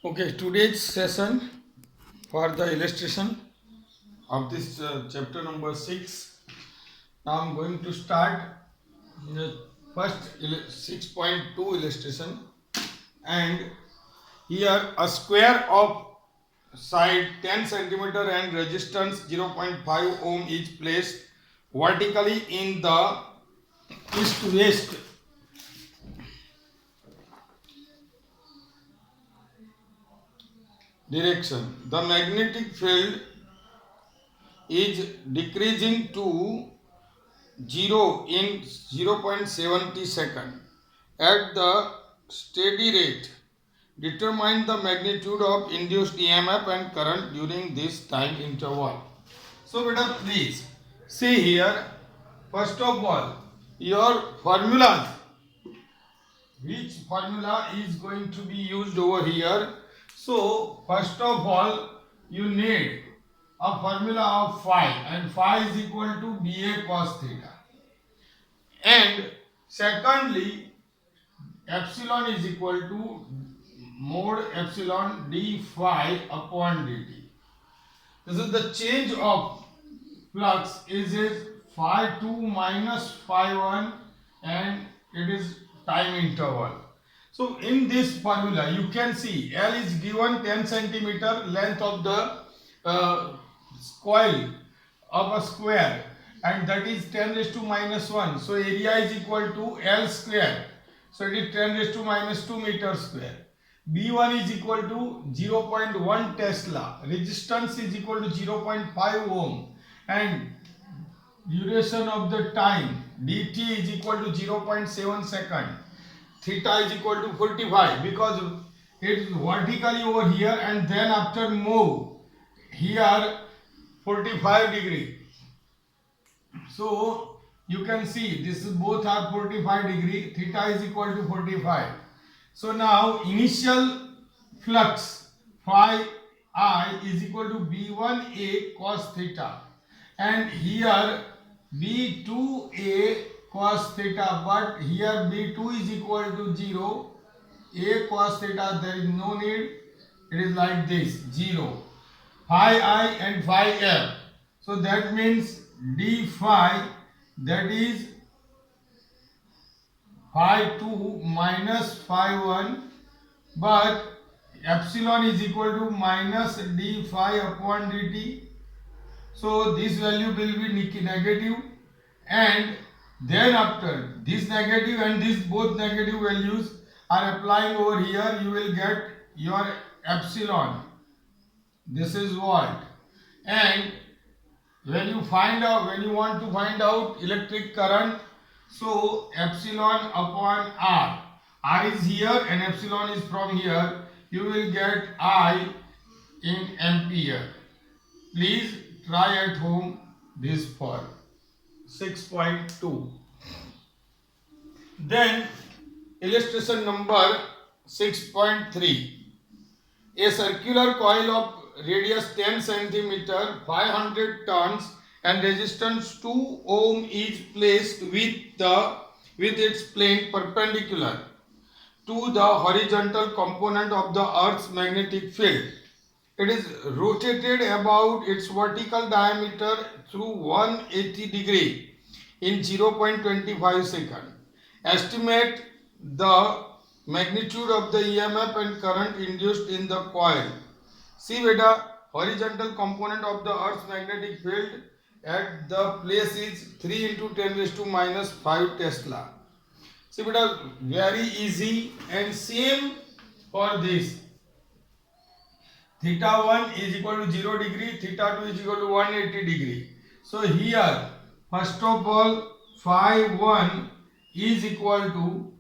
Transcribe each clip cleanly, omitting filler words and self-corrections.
Okay, today's session for the illustration of this chapter number 6. Now I'm going to start the first 6.2 illustration, and here a square of side 10 centimeter and resistance 0.5 ohm is placed vertically in the east-west direction. The magnetic field is decreasing to 0 in 0.70 second. At the steady rate, determine the magnitude of induced EMF and current during this time interval. So, beta, please see here. First of all, your formulas. Which formula is going to be used over here? So, first of all, you need a formula of phi, and phi is equal to BA cos theta. And secondly, epsilon is equal to mod epsilon d phi upon dt. This is the change of flux is phi 2 minus phi 1, and it is time interval. So in this formula you can see L is given 10 centimeter length of the coil of a square, and that is 10 raised to minus 1. So area is equal to L square. So it is 10 raised to minus 2 meter square. B1 is equal to 0.1 Tesla. Resistance is equal to 0.5 ohm. And duration of the time dt is equal to 0.7 second. Theta is equal to 45 because it is vertically over here, and then after move here 45 degree. So you can see this is both are 45 degree. Theta is equal to 45. So now initial flux phi I is equal to B1A cos theta, and here B2A cos theta, but here B2 is equal to 0, A cos theta there is no need, it is like this 0, phi I and phi F. So that means d phi, that is phi 2 minus phi 1, but epsilon is equal to minus d phi upon dt. So this value will be negative, and then after this negative and this both negative values are applying over here, you will get your epsilon. This is what. And when you want to find out electric current, so epsilon upon r is here and epsilon is from here, you will get I in ampere. Please try at home this for 6.2. Then illustration number 6.3. A circular coil of radius 10 centimeter, 500 turns and resistance 2 ohm is placed with its plane perpendicular to the horizontal component of the Earth's magnetic field. It is rotated about its vertical diameter through 180 degree in 0.25 second. Estimate the magnitude of the EMF and current induced in the coil. See beta, horizontal component of the Earth's magnetic field at the place is 3 into 10 raised to minus 5 Tesla. See beta, very easy, and same for this. Theta 1 is equal to 0 degree, theta 2 is equal to 180 degree. So here, first of all, phi 1 is equal to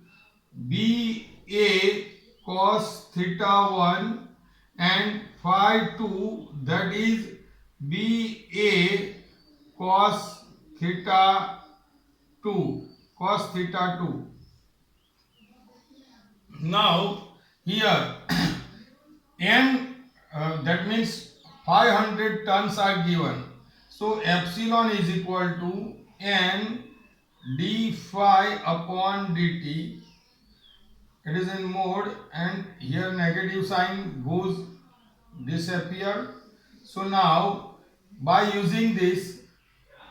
BA cos theta 1, and phi 2, that is BA cos theta 2. Now here n that means 500 tons are given. So epsilon is equal to n d phi upon dt. it is in mode, and here negative sign goes disappear. So now by using this,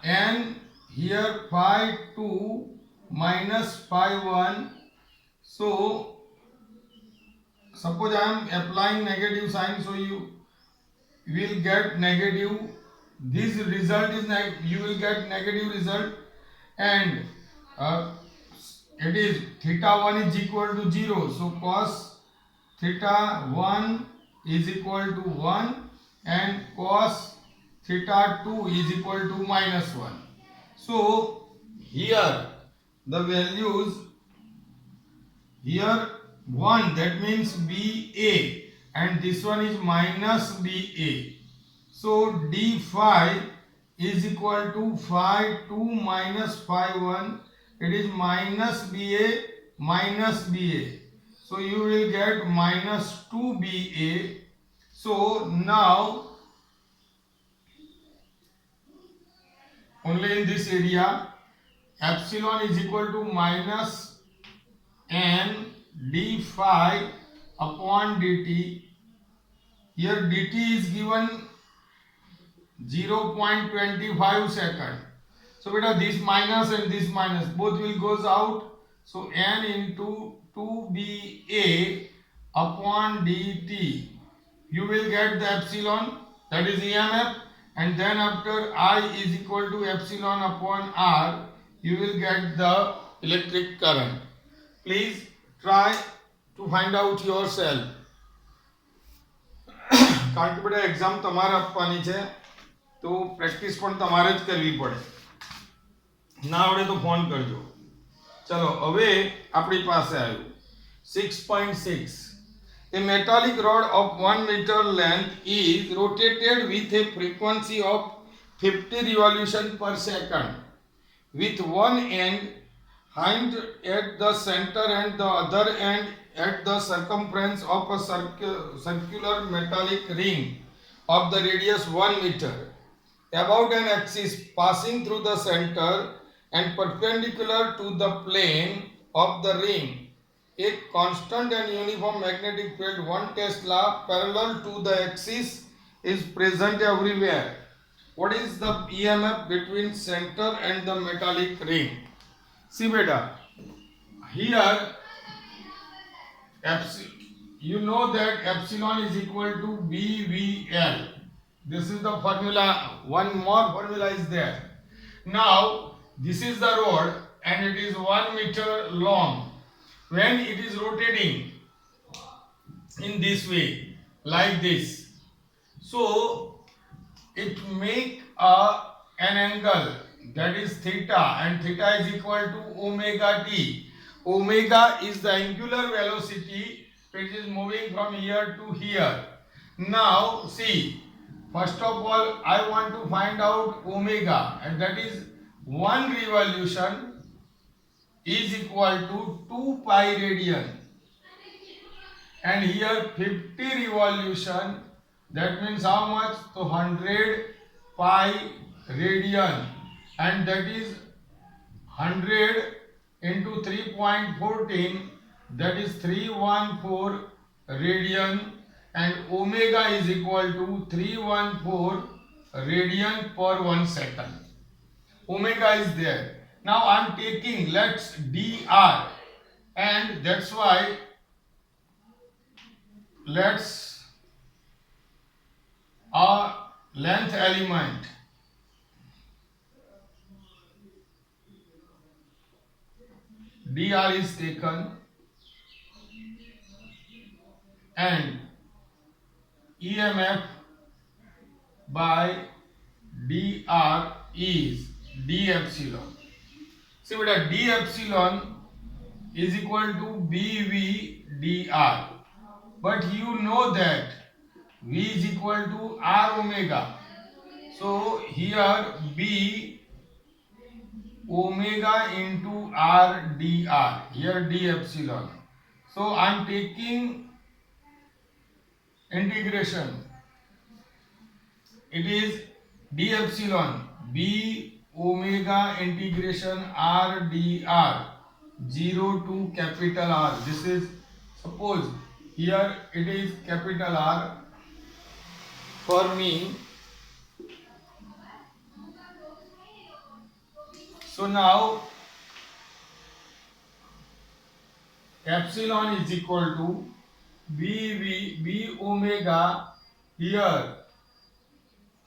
and here phi 2 minus phi 1, so suppose I am applying negative sign, so you will get negative, this result is you will get negative result, and uh, it is theta 1 is equal to 0, so cos theta 1 is equal to 1 and cos theta 2 is equal to minus 1. So here the values, here 1, that means BA, and this one is minus BA. So d phi is equal to phi 2 minus phi 1, it is minus BA minus BA. So you will get minus 2 BA. So now only in this area epsilon is equal to minus n d phi upon dt. Here dt is given 0.25 second. So beta this minus and this minus both will goes out. So n into 2BA upon dt. You will get the epsilon, that is EMF, and then after I is equal to epsilon upon R, you will get the electric current. Please try to find out yourself. કારણ કે બેટા exam તમારે આપવાની છે તો practice પણ તમારે જ કરવી પડે. ના આવડે તો ફોન કરજો. ચલો હવે આપણી પાસે આવ્યું 6.6. A metallic rod of 1 meter length is rotated with a frequency of 50 revolutions per second, with one end hind at the center and the other end at the circumference of a circular metallic ring of the radius 1 meter, about an axis passing through the center and perpendicular to the plane of the ring. A constant and uniform magnetic field 1 Tesla parallel to the axis is present everywhere. What is the EMF between center and the metallic ring? See beta, here you know that epsilon is equal to BVL. This is the formula. One more formula is there. Now this is the rod and it is 1 meter long. When it is rotating in this way, like this, so it make an angle, that is theta, and theta is equal to omega t. Omega is the angular velocity which is moving from here to here. Now see, first of all I want to find out omega, and that is 1 revolution is equal to 2 pi radian, and here 50 revolution, that means how much? So 100 pi radian, and that is 100 into 3.14, that is 314 radian, and omega is equal to 314 radian per 1 second. Omega is there. Now I am taking, let's dr, and that's why let's a length element, dr is taken, and EMF by dr is d epsilon. See beta, d epsilon is equal to BV dr, but you know that V is equal to R omega. So here B omega into R dr, here d epsilon. So I am taking integration. It is d epsilon B omega integration R dr 0 to capital R. This is Suppose here it is capital R for me. So now epsilon is equal to B omega here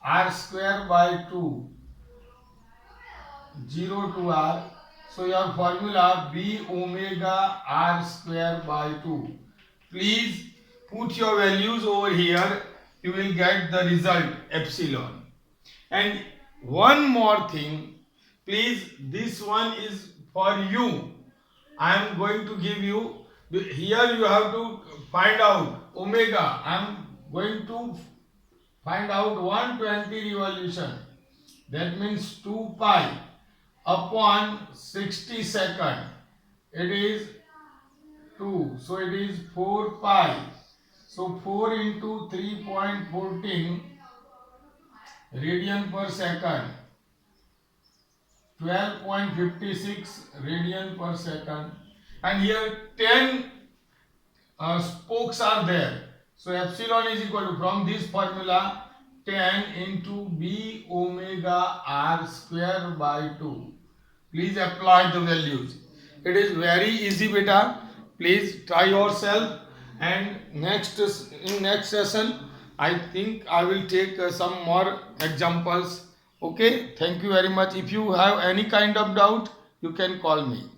R square by 2, 0 to R. So your formula B omega R square by 2. Please put your values over here. You will get the result epsilon. And one more thing, please, this one is for you. I am going to give you, here you have to find out omega. I am going to find out 120 revolution. That means 2 pi upon 60 second. It is 2. So it is 4 pi. So 4 into 3.14 radian per second. 12.56 radian per second. And here 10 spokes are there. So epsilon is equal to, from this formula, 10 into B omega R square by 2. Please apply the values. It is very easy, beta. Please try yourself. And in next session, I think I will take some more examples. Okay. Thank you very much. If you have any kind of doubt, you can call me.